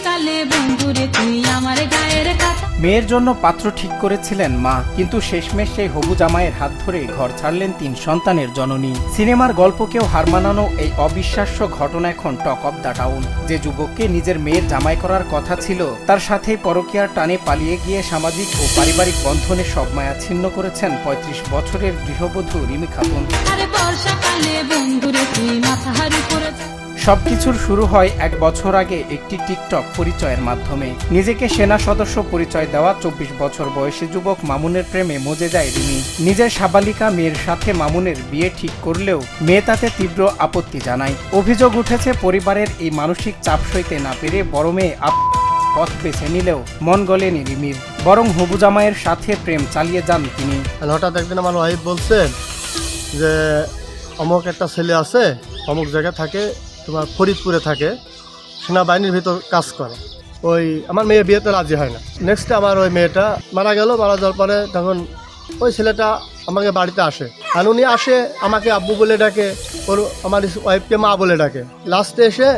কালে বন্ধুরে তুই আমার গায়ের কথা। মেয়ের জন্য পাত্র ঠিক করেছিলেন মা, কিন্তু শেষমেশ সেই হবু জামাইয়ের হাত ধরে ঘর ছাড়লেন 3 সন্তানের জননী। সিনেমার গল্পকেও হার মানানো এই অবিশ্বাস্য ঘটনা এখন টক অব দ্য টাউন। যে যুবককে নিজের মেয়ের জামাই করার কথা ছিল, তার সাথে পরকীয়ার টানে পালিয়ে গিয়ে সামাজিক ও পারিবারিক বন্ধনে সব মায়া ছিন্ন করেছেন 35 বছরের গৃহবধূ রিমি খাতুন। আরে বর্ষাকালে বন্ধুরে তুই মাথার উপরে। সবকিছুর শুরু হয় 1 বছর আগে একটি টিকটক পরিচয়ের মাধ্যমে। নিজেকে সেনা সদস্য পরিচয় দেওয়া 24 বছর বয়সী যুবক মামুনের প্রেমে মজে যায় রিমি। নিজের সাবালিকা মেয়ের সাথে মামুনের বিয়ে ঠিক করলেও মেয়ে তাতে তীব্র আপত্তি জানায়। অভিযোগ উঠেছে পরিবারের এই মানসিক চাপ সইতে না পেরে বড় মেয়ে পথ বেছে নিলেও মন গলেনি রিমির, বরং হবু জামাইয়ের সাথে প্রেম চালিয়ে যান তিনি। হঠাৎ একদিন আমার ওয়াইফ বলছেন যে অমুক একটা ছেলে আছে, অমুক জায়গায় থাকে, তোমার ফরিদপুরে থাকে, সেনাবাহিনীর ভিতর কাজ করে। ওই আমার মেয়ে বিয়েতে রাজি হয় না। নেক্সটে আমার ওই মেয়েটা মারা গেল। মারা যাওয়ার পরে তখন ওই ছেলেটা আমাকে বাড়িতে আসে, আর উনি আসে আমাকে আব্বু বলে ডাকে, ওর আমার ওয়াইফকে মা বলে ডাকে। লাস্টে এসে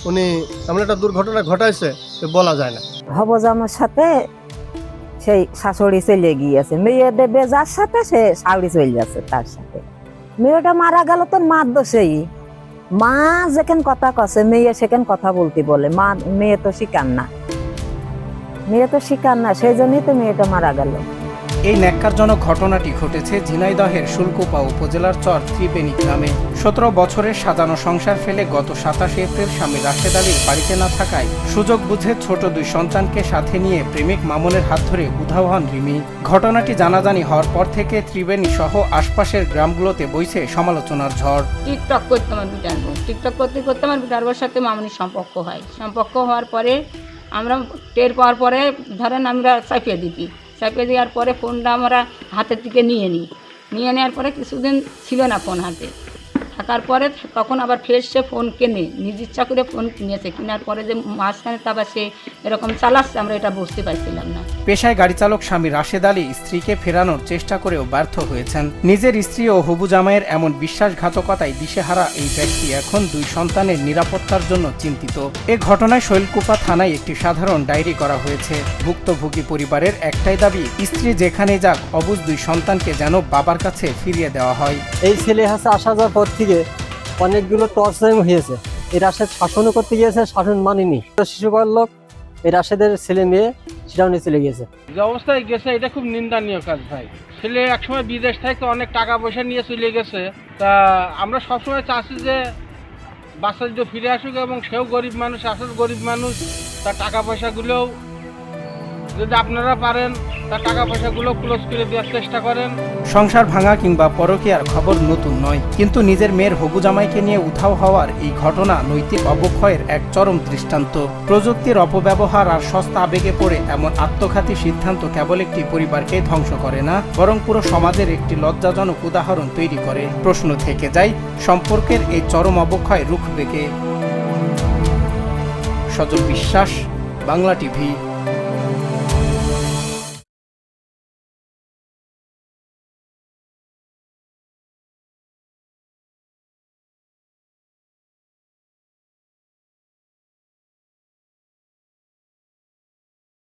উনি এমন একটা দুর্ঘটনা ঘটাইছে বলা যায় না। হবজামার সাথে সেই শাশুড়ি চলে গিয়েছে, মেয়েদের বেজার সাথে সে শাশুড়ি চলে যাচ্ছে তার সাথে। মেয়েটা মারা গেল তো মার দোষেই। মা যেখানে কথা কছে মেয়ে সেখানে কথা বলতে বলে, মা মেয়ে তো শিকার না, মেয়ে তো শিকার না, সেই জন্যই তো মেয়েটা মারা গেল। এই ন্যাক্কারজনক ঘটনাটি ঘটেছে ঝিনাইদহের শুল্কুপা উপজেলার চর ত্রিবেণী গ্রামে। 17 বছরের সাজানো সংসার ফেলে গত 27 এপ্রিল স্বামী রাশেদ আলীর বাড়িতে না থাকায় সুযোগ বুঝে ছোট 2 সন্তানকে সাথে নিয়ে প্রেমিক মামুনের হাত ধরে উধাও হন রিমি। ঘটনাটি জানাজানি হওয়ার পর থেকে ত্রিবেণী সহ আশপাশের গ্রামগুলোতে বইছে সমালোচনার ঝড়। টিকটক করতে আমার বিটার বউ, টিকটক করতে করতে আমার বিটার বউর সাথে মামুনির সম্পর্ক হয়। সম্পর্ক হওয়ার পরে আমরা টের পাওয়ার পরে ধরেন আমরা চাপিয়ে দিই। চাপিয়ে দেওয়ার পরে ফোনটা আমরা হাতের দিকে নিয়ে নেওয়ার পরে কিছুদিন ছিল না ফোন হাতে থাকার পরে তখন আবার ফের সে ফোন কেনে, নিজ ইচ্ছা করে ফোন কিনেছে। কেনার পরে যে মাঝখানে তারপর সে এরকম চালাচ্ছে আমরা এটা বুঝতে পারছিলাম না। পেশায় গাড়ি চালক স্বামী রাশেদ আলী স্ত্রীকে ফেরানোর চেষ্টা করেও ব্যর্থ হয়েছেন। নিজের স্ত্রী ও হবু জামাইয়ের এমন বিশ্বাসঘাতকতায় দিশেহারা এই ব্যক্তি এখন 2 সন্তানের নিরাপত্তার জন্য চিন্তিত। এ ঘটনায় শৈলকুপা থানায় একটি সাধারণ ডায়েরি করা হয়েছে। ভুক্তভোগী পরিবারের একটাই দাবি, স্ত্রী যেখানে যাক অবুঝ 2 সন্তানকে যেন বাবার কাছে ফিরিয়ে দেওয়া হয়। এই ছেলে হাসে আসা যাওয়ার পর থেকে অনেকগুলো টর্চারিং হয়েছে। এই রাশেদ শাসনও করতে গিয়েছে, শাসন মানেনি। শিশুপাল লোক এই রাশেদের ছেলে মেয়ে সেটাও নিয়ে চলে গিয়েছে। যে অবস্থায় গেছে এটা খুব নিন্দনীয় কাজ ভাই। ছেলে একসময় বিদেশ থেকে অনেক টাকা পয়সা নিয়ে চলে গেছে। তা আমরা সবসময় চাচ্ছি যে বাচ্চা যদি ফিরে আসুক, এবং সেও গরিব মানুষ, আসলে গরিব মানুষ, তার টাকা পয়সাগুলোও যদি আপনারা পারেন তার টাকা পয়সাগুলো ক্লোজ করে দেওয়ার চেষ্টা করেন। সংসার ভাঙা কিংবা পরকীয়ার খবর নতুন নয়, কিন্তু নিজের মেয়ের হবু জামাইকে নিয়ে উধাও হওয়ার এই ঘটনা নৈতিক অবক্ষয়ের এক চরম দৃষ্টান্ত। প্রযুক্তির অপব্যবহার আর সস্তা আবেগে পড়ে এমন আত্মঘাতী সিদ্ধান্ত কেবল একটি পরিবারকে ধ্বংস করে না, বরং পুরো সমাজের একটি লজ্জাজনক উদাহরণ তৈরি করে। প্রশ্ন থেকে যায়, সম্পর্কের এই চরম অবক্ষয় রুখবে কে? সজল বিশ্বাস, বাংলা টিভি।